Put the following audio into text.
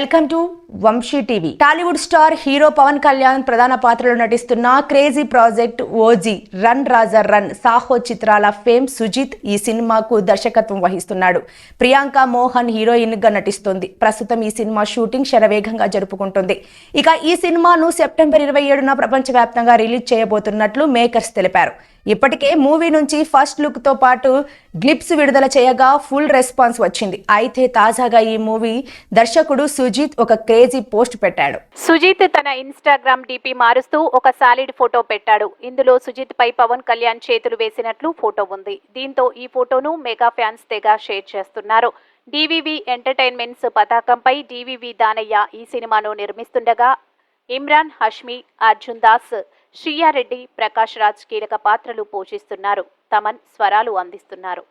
Welcome to Vamsi TV. Tollywood star hero Pawan Kalyan ప్రధాన పాత్రలో నటిస్తున్న crazy project OG, run Raja run, Saaho చిత్రాల ఫేమ్ సుజిత్ ఈ సినిమాకు దర్శకత్వం వహిస్తున్నాడు. ప్రియాంక మోహన్ హీరోయిన్ గా నటిస్తుంది. ప్రస్తుతం ఈ సినిమా షూటింగ్ శరవేగంగా జరుపుకుంటుంది. ఇక ఈ సినిమాను సెప్టెంబర్ 27న ప్రపంచవ్యాప్తంగా రిలీజ్ చేయబోతున్నట్లు మేకర్స్ తెలిపారు. ఇప్పటికే మూవీ నుంచి ఫస్ట్ లుక్ తో పాటు గ్లిప్స్ విడుదల చేయగా ఫుల్ రెస్పాన్స్ వచ్చింది. అయితే తాజాగా ఈ మూవీ దర్శకుడు సుజిత్ ఒక క్రేజీ పోస్ట్ పెట్టాడు. సుజిత్ తన ఇన్స్టాగ్రామ్ డీపీ మారుస్తూ ఒక సాలిడ్ ఫోటో పెట్టాడు. ఇందులో సుజిత్ పై పవన్ కళ్యాణ్ చేతులు వేసినట్లు ఫోటో ఉంది. దీంతో ఈ ఫోటోను మెగా ఫ్యాన్స్ తెగ షేర్ చేస్తున్నారు. డివివి ఎంటర్టైన్మెంట్స్ పతాకంపై డివివి దానయ్య ఈ సినిమాను నిర్మిస్తుండగా ఇమ్రాన్ హష్మి, అర్జున్ దాస్, శ్రీయారెడ్డి, ప్రకాష్ రాజ్ కీలక పాత్రలు పోషిస్తున్నారు. తమన్ స్వరాలు అందిస్తున్నారు.